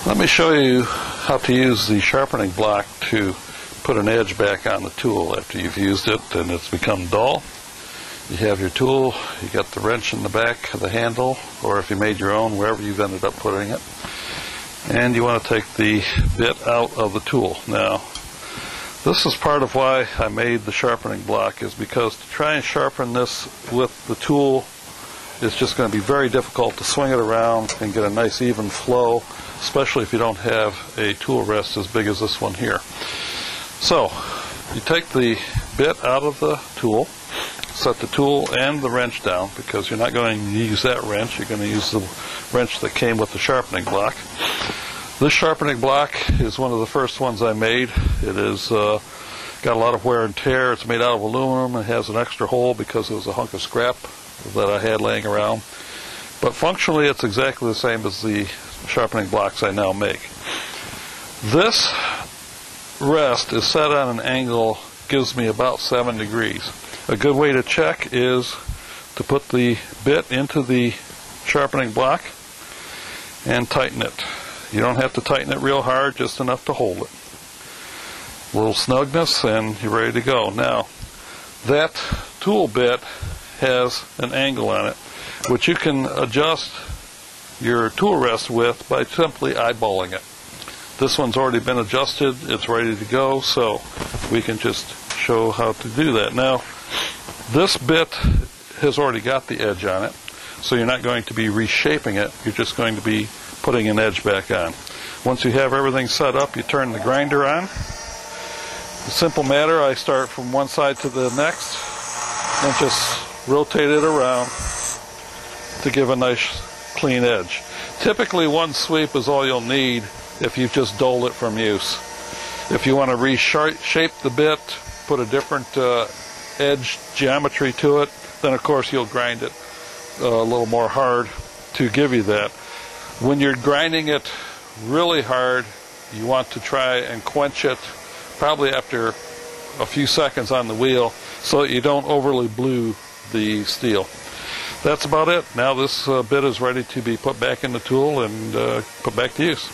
Let me show you how to use the sharpening block to put an edge back on the tool after you've used it and it's become dull. You have your tool, you got the wrench in the back of the handle, or if you made your own, wherever you've ended up putting it. And you want to take the bit out of the tool. Now, this is part of why I made the sharpening block, is because to try and sharpen this with the tool is just going to be very difficult to swing it around and get a nice even flow, especially if you don't have a tool rest as big as this one here. So, you take the bit out of the tool, set the tool and the wrench down, because you're not going to use that wrench, you're going to use the wrench that came with the sharpening block. This sharpening block is one of the first ones I made. It is got a lot of wear and tear. It's made out of aluminum. It has an extra hole because it was a hunk of scrap that I had laying around. But functionally it's exactly the same as the sharpening blocks I now make. This rest is set on an angle, gives me about 7 degrees. A good way to check is to put the bit into the sharpening block and tighten it. You don't have to tighten it real hard, just enough to hold it. A little snugness and you're ready to go. Now, that tool bit has an angle on it, which you can adjust your tool rest with by simply eyeballing it. This one's already been adjusted, it's ready to go, so we can just show how to do that. Now, this bit has already got the edge on it, so you're not going to be reshaping it, you're just going to be putting an edge back on. Once you have everything set up, you turn the grinder on. A simple matter, I start from one side to the next and just rotate it around to give a nice clean edge. Typically one sweep is all you'll need if you've just dulled it from use. If you want to reshape the bit, put a different edge geometry to it, then of course you'll grind it a little more hard to give you that. When you're grinding it really hard, you want to try and quench it probably after a few seconds on the wheel so that you don't overly blue the steel. That's about it. Now this bit is ready to be put back in the tool and put back to use.